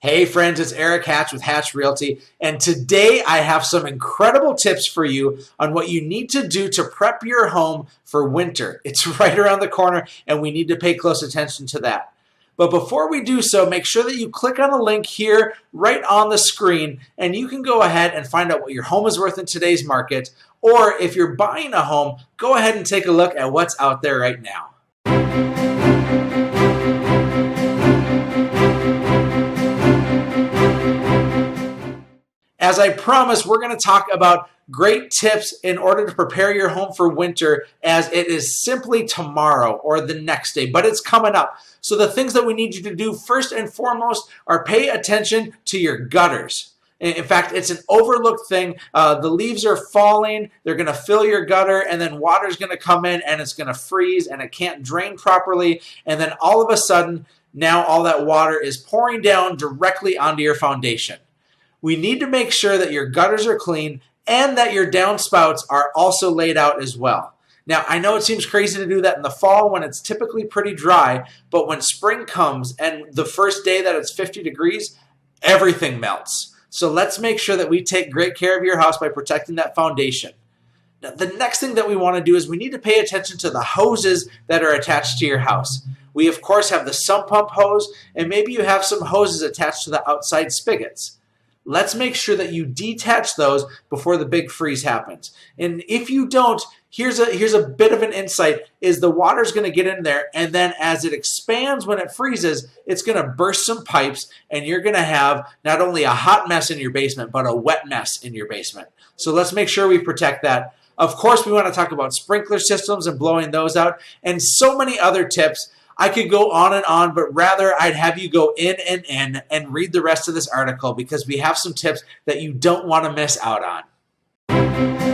Hey friends, it's Erik Hatch with Hatch Realty, and today I have some incredible tips for you on what you need to do to prep your home for winter. It's right around the corner and we need to pay close attention to that. But before we do so, make sure that you click on the link here right on the screen and you can go ahead and find out what your home is worth in today's market, or if you're buying a home, go ahead and take a look at what's out there right now. As I promised, we're going to talk about great tips in order to prepare your home for winter, as it is simply tomorrow or the next day, but it's coming up. So the things that we need you to do first and foremost are pay attention to your gutters. In fact, it's an overlooked thing. The leaves are falling, they're going to fill your gutter, and then water's going to come in and it's going to freeze and it can't drain properly. And then all of a sudden, now all that water is pouring down directly onto your foundation. We need to make sure that your gutters are clean and that your downspouts are also laid out as well. Now, I know it seems crazy to do that in the fall when it's typically pretty dry, but when spring comes and the first day that it's 50 degrees, everything melts. So let's make sure that we take great care of your house by protecting that foundation. Now, the next thing that we want to do is we need to pay attention to the hoses that are attached to your house. We, of course, have the sump pump hose, and maybe you have some hoses attached to the outside spigots. Let's make sure that you detach those before the big freeze happens. And if you don't, here's a bit of an insight, is the water's going to get in there, and then as it expands when it freezes, it's going to burst some pipes, and you're going to have not only a hot mess in your basement, but a wet mess in your basement. So let's make sure we protect that. Of course, we want to talk about sprinkler systems and blowing those out, and so many other tips. I could go on, but rather I'd have you go in and read the rest of this article, because we have some tips that you don't want to miss out on.